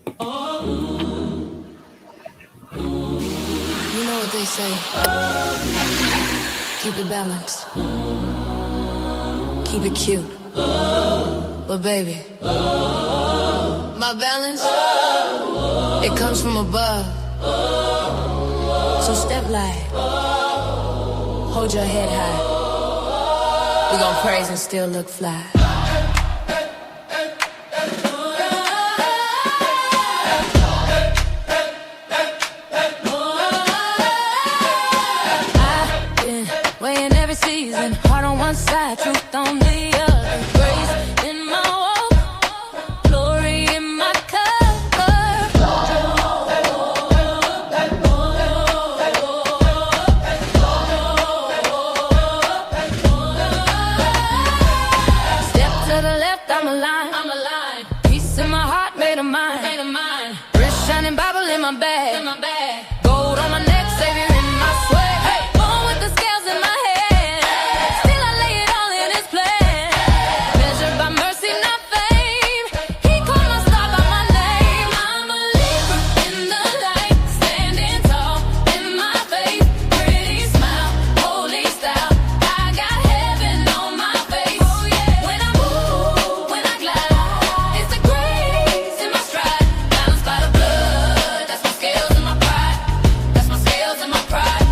You know what they say. Keep it balanced. Keep it cute. But baby, my balance, it comes from above. So step light. Hold your head high. We gon' praise and still look fly. Weighing every season, heart on one side, truth on the other. Grace in my walk, glory in my cover. Step to the left, I'm aligned. Peace in my heart, made of mine. Wrist shining, Bible in my bag. Gold on my neck, Savior in my sweat. Born with the scales in my head. Still I lay it all in His plan. Measured by mercy, not fame. He called my star by my name. I'm a Libra in the light, standing tall in my faith. Pretty smile, holy style. I got heaven on my face. When I move, when I glide, it's the grace in my stride. Balanced by the blood, that's my scales and my pride. That's my scales and my pride.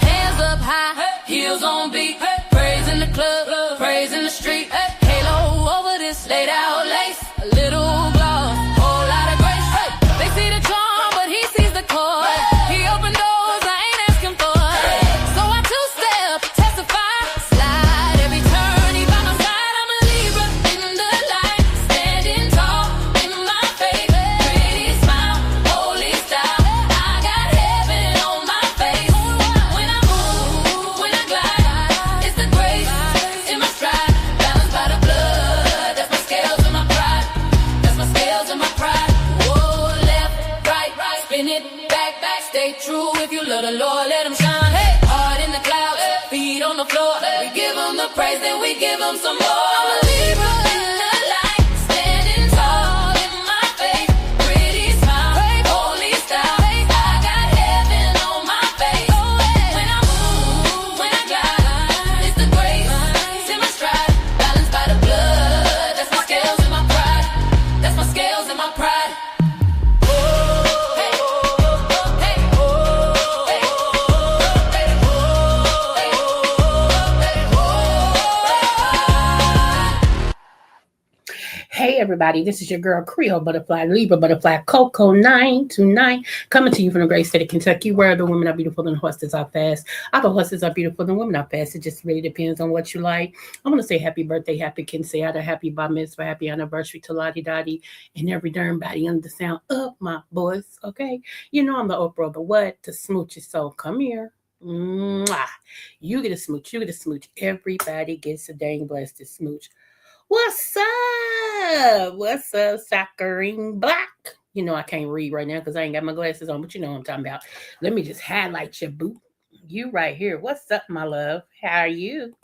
Hands up high, heels on beat. Praise in the club, praise in the street. Halo over this laid out lace. A little gloss, whole lot of grace. They see the charm, but He sees the core. He opened doors I ain't asking for. So I two-step, testify, slide every turn. He by my side. I'm a Libra in the light, standing tall in my faith. Pretty smile, holy style. I got heaven on my face. When I move, when I glide, it's the grace in my stride. Balanced by the blood, that's my scales and my pride. That's my scales and my pride. Whoa, left, right, spin it, back, stay true. If you love the Lord, let Him shine. Hey, heart in the clouds, feet on the floor. We give Him the praise, then we give Him some more. I'm a Libra in the light, standing tall in my faith. Pretty smile, holy style. I got heaven on my face. When I move, when I glide, it's the grace in my stride. Balanced by the blood, that's my scales and my pride. That's my scales and my pride. Hey everybody, this is your girl Creole Butterfly, Libra Butterfly, Coco 929, coming to you from the great state of Kentucky, where the women are beautiful and the horses are fast. Other horses are beautiful and women are fast. It just really depends on what you like. I'm going to say happy birthday, happy quinceañera, happy bar mitzvah, happy anniversary to Lottie Dottie and every darn body under the sound of my voice, okay? You know I'm the Oprah of the what? The smoochie, so come here. Mwah. You get a smooch, Everybody gets a dang blessed smooch. What's up? What's up, Saccharine Black? You know I can't read right now because I ain't got my glasses on, but you know what I'm talking about. Let me just highlight your boot. You right here. What's up, my love? How are you?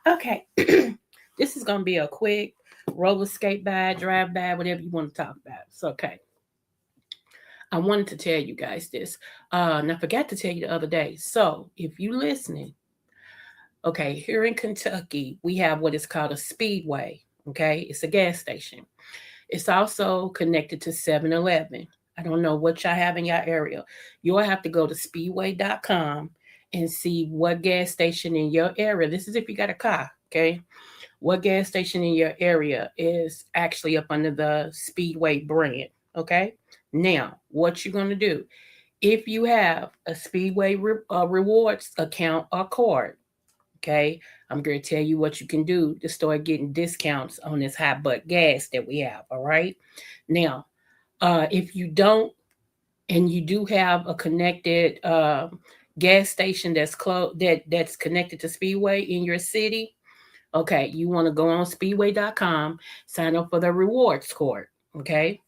Okay. This is going to be a quick roller skate by, drive by, whatever you want to talk about. It's okay. I wanted to tell you guys this. And I forgot to tell you the other day. So if you listening, okay, here in Kentucky, we have what is called a speedway. Okay, it's a gas station. It's also connected to 7-Eleven. I don't know what y'all have in your area. You'll have to go to speedway.com and see what gas station in your area. This is if you got a car, okay? What gas station in your area is actually up under the Speedway brand, okay? Now, what you're going to do, if you have a Speedway rewards account or card, okay, I'm going to tell you what you can do to start getting discounts on this hot butt gas that we have. All right. Now, if you don't, and you do have a connected gas station that's that's connected to Speedway in your city, okay, you want to go on speedway.com, sign up for the rewards card. Okay.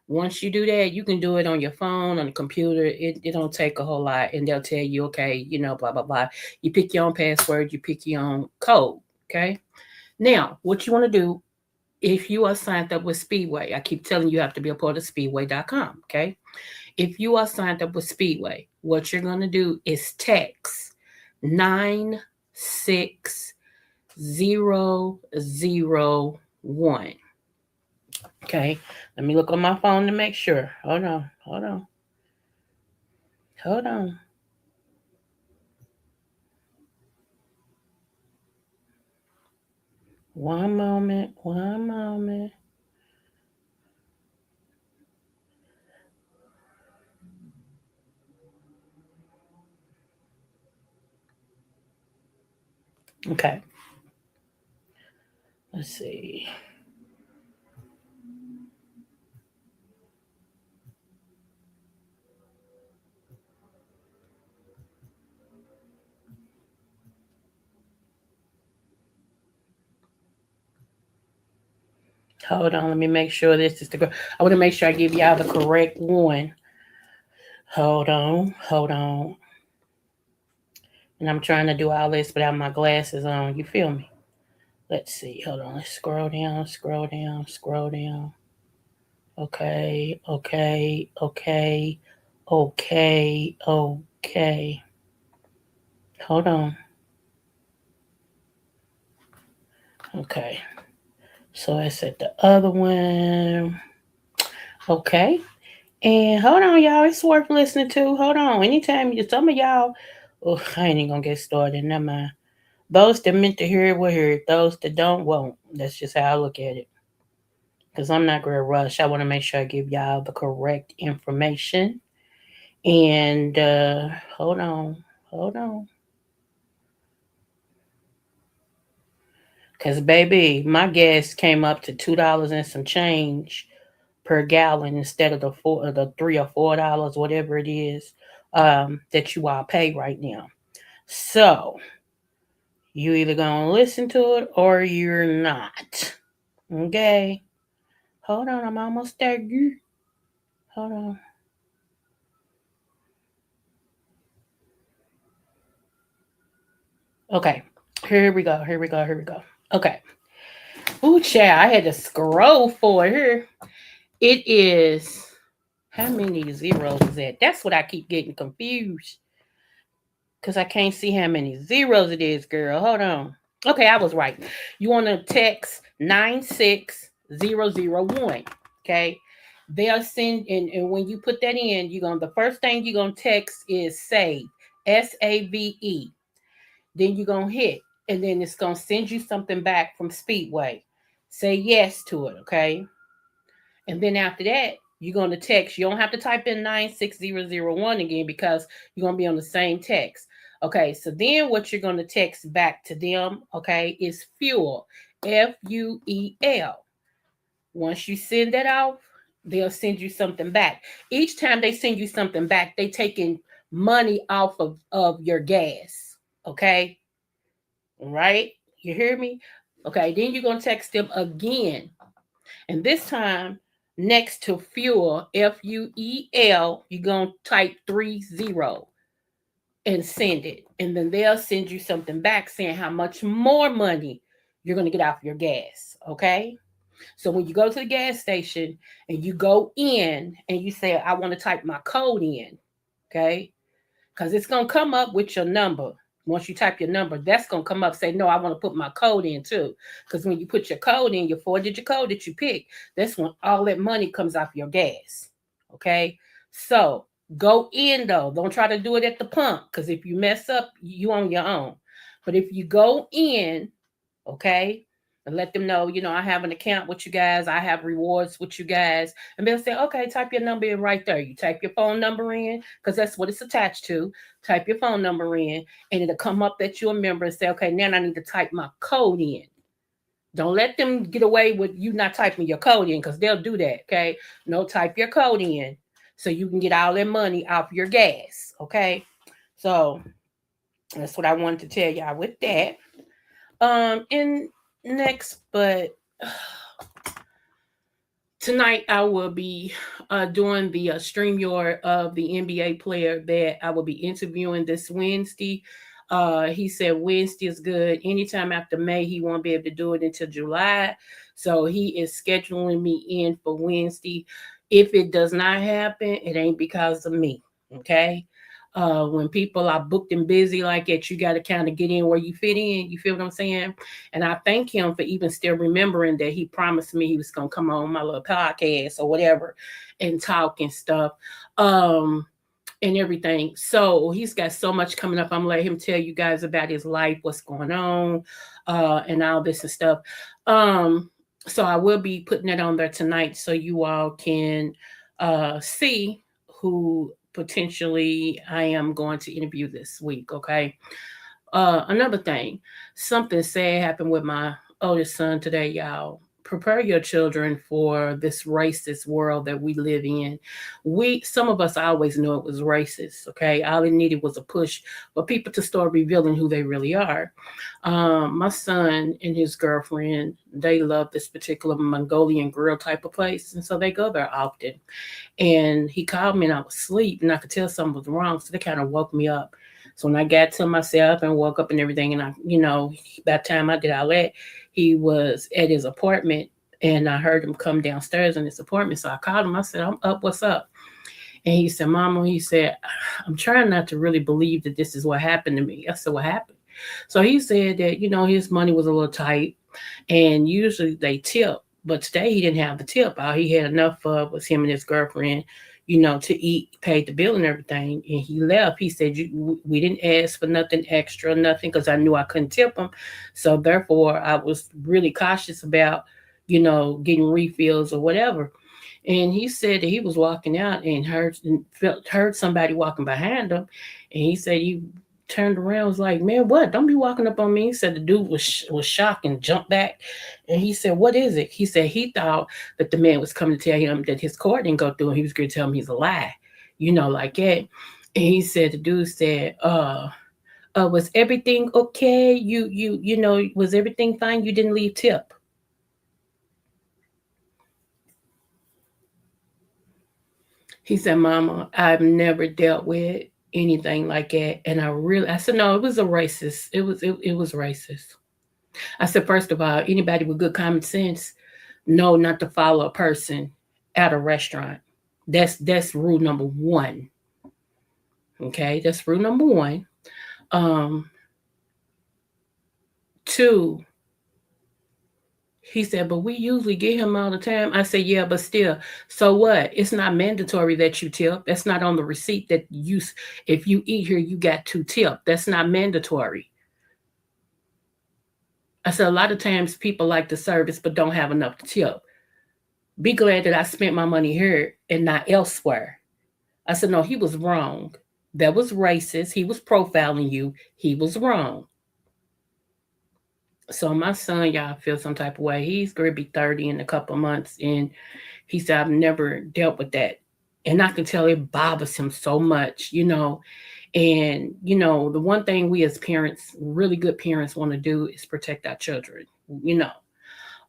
Once you do that, you can do it on your phone, on the computer. It don't take a whole lot, and they'll tell you, okay, blah blah blah. You pick your own password, you pick your own code. Okay. Now, what you want to do if you are signed up with Speedway, I keep telling you, you have to be a part of Speedway.com. Okay. If you are signed up with Speedway, what you're going to do is text 96001. Okay. Let me look on my phone to make sure. Hold on. Hold on. Hold on. One moment. One moment. Okay. Let's see. Hold on. Let me make sure this is the. I want to make sure I give y'all the correct one. Hold on. Hold on. And I'm trying to do all this without my glasses on. You feel me? Let's see. Hold on. Let's scroll down, scroll down, scroll down. Okay, okay, okay, okay, okay. Hold on. Okay. So I said the other one. Okay. And hold on, y'all. It's worth listening to. Hold on. Anytime some of y'all, oh, I ain't even gonna get started. Never mind. Those that meant to hear it will hear it. Those that don't won't. That's just how I look at it. Because I'm not gonna rush. I want to make sure I give y'all the correct information. And hold on. Hold on. Cause baby, my gas came up to $2 and some change per gallon instead of the $3 or $4, whatever it is, that you all pay right now. So you either gonna listen to it or you're not. Okay. Hold on, I'm almost there. Hold on. Okay. Here we go. Here we go. Here we go. Okay. Ooh, child, I had to scroll for it here. It is how many zeros is that? That's what I keep getting confused. Because I can't see how many zeros it is, girl. Hold on. Okay, I was right. You want to text 96001. Okay. They'll send and when you put that in, you're gonna the first thing you're gonna text is save. SAVE. Then you're gonna hit, and then it's gonna send you something back from Speedway. Say yes to it, okay? And then after that, you're going to text. You don't have to type in 96001 again because you're going to be on the same text. Okay, so then what you're going to text back to them, okay, is fuel. FUEL. Once you send that off, they'll send you something back. Each time they send you something back, they taking money off of your gas. Okay? Right? You hear me? Okay, then you're going to text them again. And this time, next to fuel, FUEL, you're going to type 30 and send it. And then they'll send you something back saying how much more money you're going to get off your gas. Okay. So when you go to the gas station and you go in and you say, I want to type my code in. Okay. Because it's going to come up with your number. Once you type your number, that's going to come up, say, no, I want to put my code in too. Because when you put your code in, your 4-digit code that you pick, that's when all that money comes off your gas. Okay. So go in though. Don't try to do it at the pump. Because if you mess up, you on your own. But if you go in, okay, and let them know, I have an account with you guys, I have rewards with you guys, and they'll say, okay, type your number in right there. You type your phone number in because that's what it's attached to. Type your phone number in, and it'll come up that you're a member and say, okay, now I need to type my code in. Don't let them get away with you not typing your code in because they'll do that. Okay, no, type your code in so you can get all that money off your gas. Okay, so that's what I wanted to tell y'all with that. And next, but Tonight I will be doing the StreamYard of the NBA player that I will be interviewing this Wednesday. He said Wednesday is good. Anytime after May, he won't be able to do it until July. So he is scheduling me in for Wednesday. If it does not happen, it ain't because of me. Okay. When people are booked and busy like that, you got to kind of get in where you fit in. You feel what I'm saying? And I thank him for even still remembering that he promised me he was going to come on my little podcast or whatever and talk and stuff. And everything. So he's got so much coming up. I'm gonna let him tell you guys about his life, what's going on, and all this and stuff. Um, so I will be putting it on there tonight so you all can see who potentially I am going to interview this week. Okay. Another thing, something sad happened with my oldest son today, y'all. Prepare your children for this racist world that we live in. Some of us always knew it was racist, okay? All it needed was a push for people to start revealing who they really are. My son and his girlfriend, they love this particular Mongolian grill type of place, and so they go there often. And he called me and I was asleep and I could tell something was wrong. So they kind of woke me up. So when I got to myself and woke up and everything, and by the time I did all that, he was at his apartment and I heard him come downstairs in his apartment. So I called him. I said, I'm up. What's up? And he said, Mama, he said, I'm trying not to really believe that this is what happened to me. I said, what happened? So he said that, his money was a little tight and usually they tip. But today he didn't have the tip. All he had enough of was him and his girlfriend, to eat, paid the bill and everything. And he left. He said, we didn't ask for nothing extra, nothing, because I knew I couldn't tip him. So therefore, I was really cautious about, getting refills or whatever. And he said that he was walking out and heard somebody walking behind him. And he said he turned around, was like, man, what? Don't be walking up on me. He said the dude was shocked and jumped back. And he said, what is it? He said he thought that the man was coming to tell him that his court didn't go through and he was going to tell him he's a lie, like that. And he said, the dude said, was everything okay? Was everything fine? You didn't leave tip. He said, Mama, I've never dealt with anything like that. And I said, no, it was a racist. It was racist. I said, first of all, anybody with good common sense know not to follow a person at a restaurant. That's rule number one. Okay, that's rule number one. Um, Two, he said, but we usually get him all the time. I said, yeah, but still, so what? It's not mandatory that you tip. That's not on the receipt that if you eat here, you got to tip. That's not mandatory. I said, a lot of times people like the service but don't have enough to tip. Be glad that I spent my money here and not elsewhere. I said, no, he was wrong. That was racist. He was profiling you. He was wrong. So my son, y'all, feel some type of way. He's going to be 30 in a couple of months. And he said, I've never dealt with that. And I can tell it bothers him so much, And, the one thing we as parents, really good parents, want to do is protect our children,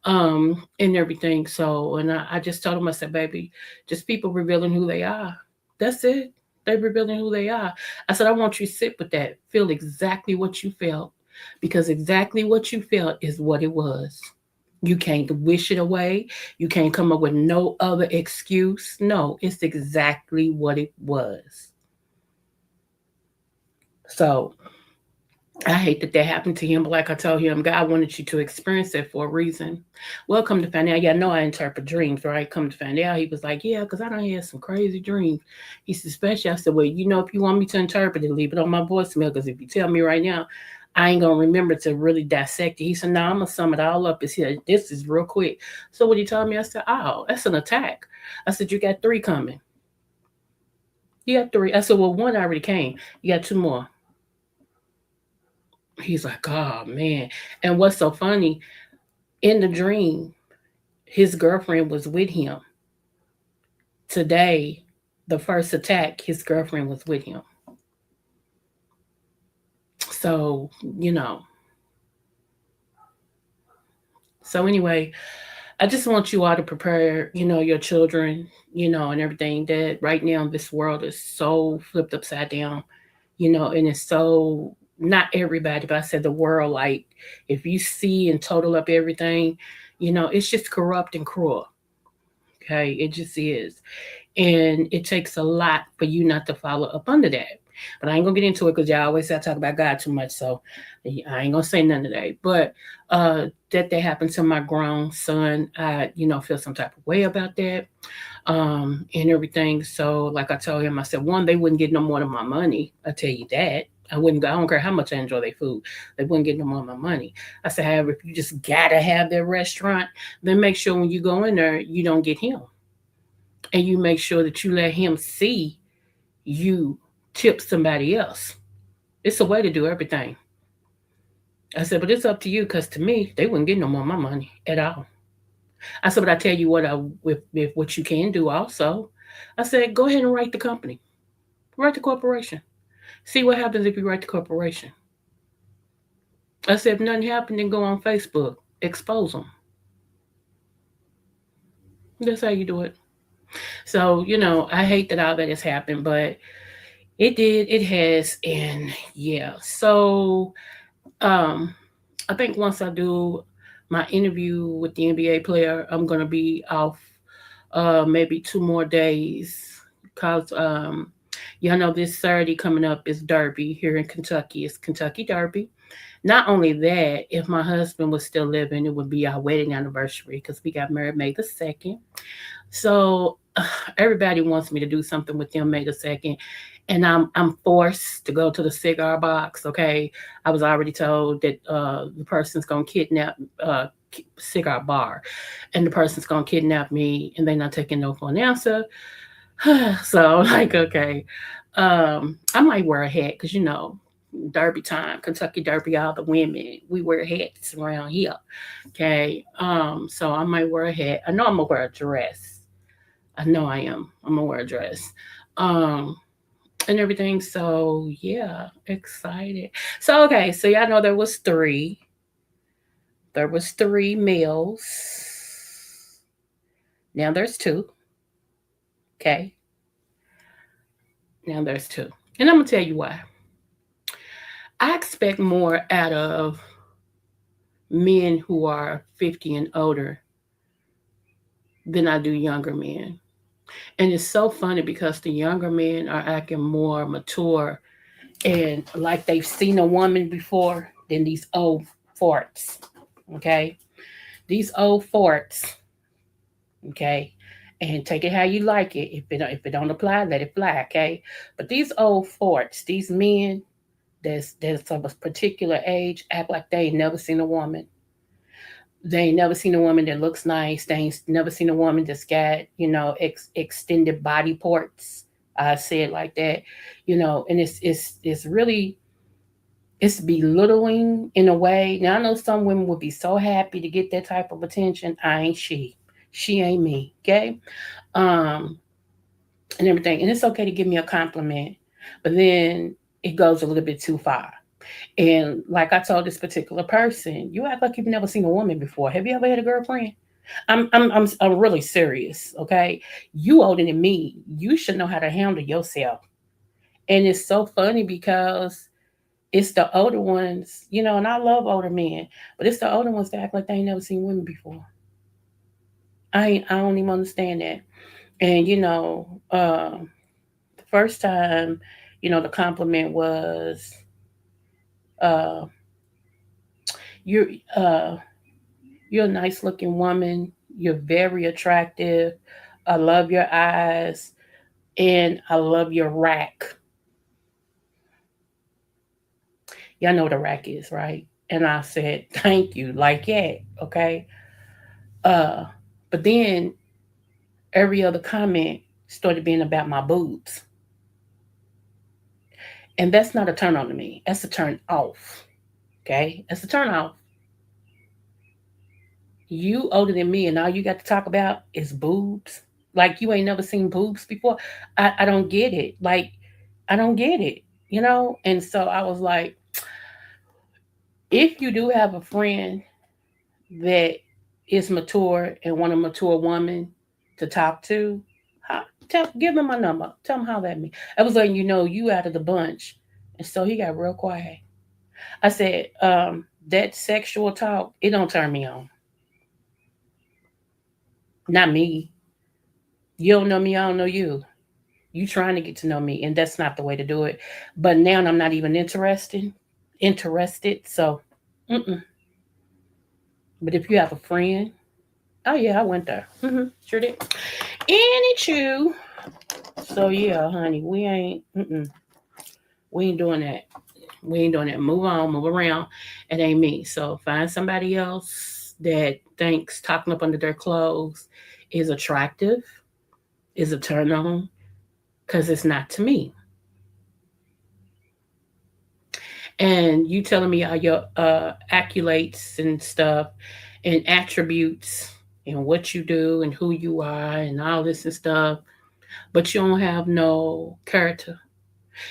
and everything. So, and I just told him, I said, baby, just people revealing who they are. That's it. They're revealing who they are. I said, I want you to sit with that, feel exactly what you felt, because exactly what you felt is what it was. You can't wish it away. You can't come up with no other excuse. No, it's exactly what it was. So I hate that happened to him, but like I told him, God wanted you to experience it for a reason. Well, come to find out, yeah, I know I interpret dreams, right? Come to find out, he was like, yeah, because I don't have some crazy dreams. He said, especially, I said, well, if you want me to interpret it, leave it on my voicemail, because if you tell me right now, I ain't going to remember to really dissect it. He said, no, I'm going to sum it all up. It's here. This is real quick. So when he told me, I said, oh, that's an attack. I said, you got 3 coming. You got 3. I said, well, 1 already came. You got 2 more. He's like, oh man. And what's so funny, in the dream, his girlfriend was with him. Today, the first attack, his girlfriend was with him. So, you know. So anyway, I just want you all to prepare, your children, and everything that right now this world is so flipped upside down, and it's so not everybody, but I said the world, like if you see and total up everything, it's just corrupt and cruel. Okay, it just is. And it takes a lot for you not to follow up under that. But I ain't gonna get into it because y'all always say I talk about God too much, so I ain't gonna say none of that. But that happened to my grown son. I, feel some type of way about that, and everything. So, like I told him, I said, one, they wouldn't get no more than my money. I tell you that. I wouldn't. I don't care how much I enjoy their food. They wouldn't get no more of my money. I said, however, if you just gotta have their restaurant, then make sure when you go in there, you don't get him, and you make sure that you let him see you tip somebody else. It's a way to do everything. I said, but it's up to you because to me, they wouldn't get no more of my money at all. I said, but I tell you what, with what you can do also. I said, go ahead and write the company, write the corporation. See what happens if you write the corporation. I said, if nothing happened, then go on Facebook, expose them. That's how you do it. So, I hate that all that has happened, but it did, it has, and yeah. So, um, I think once I do my interview with the NBA player, I'm gonna be off maybe 2 more days because y'all know this Saturday coming up is Derby here in Kentucky. It's Kentucky Derby. Not only that, if my husband was still living, it would be our wedding anniversary because we got married May 2nd. So everybody wants me to do something with them May 2nd, and I'm forced to go to the cigar box. Okay, I was already told that the person's gonna kidnap cigar bar, and the person's gonna kidnap me, and they're not taking no for an answer. So like, okay, I might wear a hat because Derby time, Kentucky Derby, all the women we wear hats around here. Okay, so I might wear a hat. I know I'm gonna wear a dress. I know I am. I'm gonna wear a dress. Um, and everything. So yeah, excited. So okay, so y'all know there was three. There was three males. Now there's two. Okay. Now there's two. And I'm gonna tell you why. I expect more out of men who are 50 and older than I do younger men. And it's so funny because the younger men are acting more mature and like they've seen a woman before than these old farts. Okay? These old farts, okay? And take it how you like it. If it don't apply, let it fly, okay? But these old farts, these men that's of a particular age act like they ain't never seen a woman. They ain't never seen a woman that looks nice. They ain't never seen a woman that's got, extended body parts. I say it like that, and it's really it's belittling in a way. Now I know some women would be so happy to get that type of attention. I ain't she. She ain't me. Okay. Um, and everything. And it's okay to give me a compliment, but then it goes a little bit too far. And like I told this particular person, you act like you've never seen a woman before. Have you ever had a girlfriend? I'm really serious. Okay, you older than me. You should know how to handle yourself. And it's so funny because it's the older ones, and I love older men, but it's the older ones that act like they ain't never seen women before. I don't even understand that. And the first time, the compliment was, uh, "You're uh, you're a nice looking woman. You're very attractive. I love your eyes, and I love your rack." Y'all know what a rack is, right? And I said, "Thank you." Like, yeah, okay. Uh, but then every other comment started being about my boobs. And that's not a turn on to me. That's a turn off. Okay? That's a turn off. You older than me and all you got to talk about is boobs. Like you ain't never seen boobs before. I don't get it. Like, I don't get it. And so I was like, if you do have a friend that is mature and want a mature woman to talk to, give him my number. Tell him how that me. I was letting you know you out of the bunch. And so he got real quiet. I said, that sexual talk, it don't turn me on. Not me. You don't know me, I don't know you. You trying to get to know me, and that's not the way to do it. But now I'm not even interested. So, mm-mm. But if you have a friend, oh yeah, I went there. Sure did. Anywho, so yeah, honey, we ain't doing that. We ain't doing that. Move on, move around. It ain't me. So find somebody else that thinks talking up under their clothes is attractive, is a turn on, because it's not to me. And you telling me all your accolades and stuff and attributes and what you do and who you are and all this and stuff, but you don't have no character.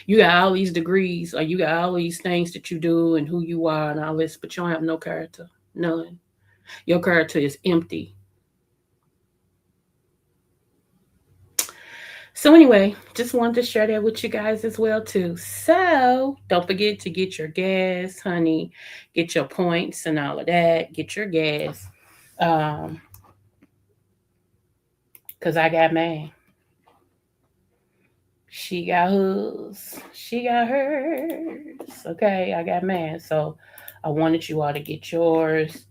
You got all these degrees or you got all these things that you do and who you are and all this, but you don't have no character. None. Your character is empty. So anyway, just wanted to share that with you guys as well too. So don't forget to get your gas, honey. Get your points and all of that. Get your gas. Cause I got mine. She got hers. She got hers. Okay, I got mine. So I wanted you all to get yours.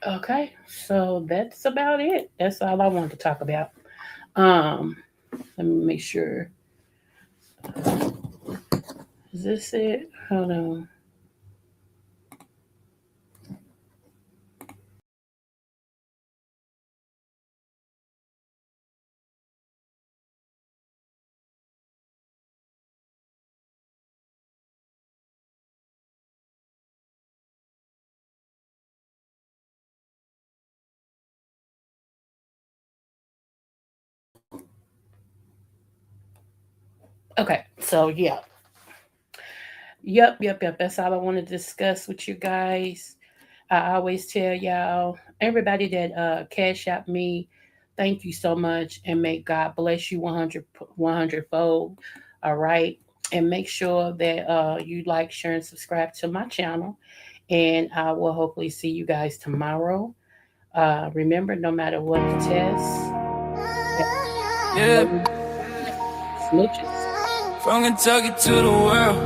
Okay, so that's about it. That's all I wanted to talk about. Let me make sure. Is this it? Hold on. Okay, so yeah. Yep. That's all I want to discuss with you guys. I always tell y'all, everybody that cash out me, thank you so much, and may God bless you 100 fold. All right, and make sure that you like, share, and subscribe to my channel, and I will hopefully see you guys tomorrow. Remember, no matter what the test, Yeah, smooches. from Kentucky to the world,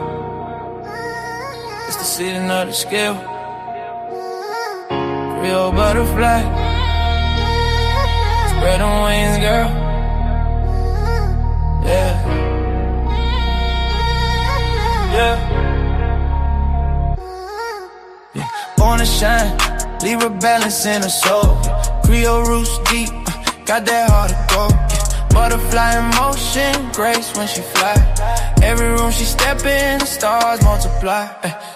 it's the sitting of the scale. Creole butterfly, spread them wings, girl. Yeah, born to shine, Libra balance in her soul. Creole roots deep, got that heart of gold. Butterfly in motion, grace when she fly. Every room she step in, the stars multiply.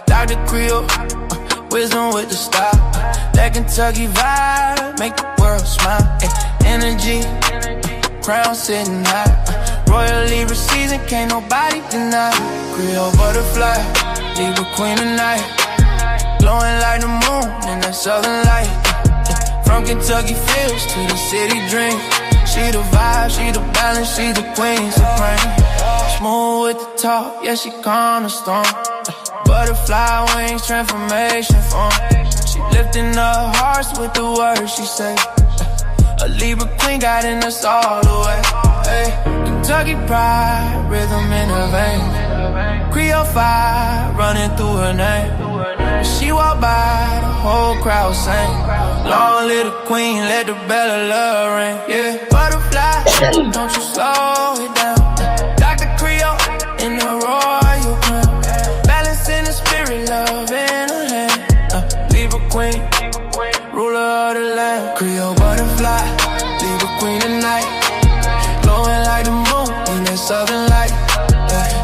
Dr.Creole, wisdom with the style. That Kentucky vibe, make the world smile. Energy, crown sitting high. Royal Libra season, can't nobody deny. Creole butterfly, Libra queen tonight. Glowing like the moon in that southern light. From Kentucky fields to the city dream. She the vibe, she the balance, she the queen supreme. Smooth with the talk, yeah, she calm the storm. Butterfly wings, transformation form. She lifting up hearts with the words she say. A Libra queen guiding us all the way. Hey, Kentucky pride, rhythm in her veins. Creole fire running through her name. When she walk by, the whole crowd sing. Long live the queen, let the bell of love ring. Yeah, butterfly, don't you slow it down. Dr.Creole in the royal crown. Balance in the spirit, love in her hand. Libra queen, ruler of the land. Creole butterfly, Libra queen tonight. Glowing like the moon in that southern light.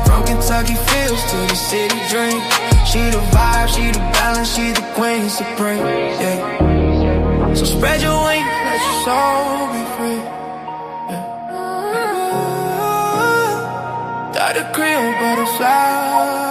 From Kentucky fields to the city dream. She the vibe, she the balance, she the queen supreme. Yeah. So spread your wings, let your soul be free. Yeah. Dr.Creole butterfly.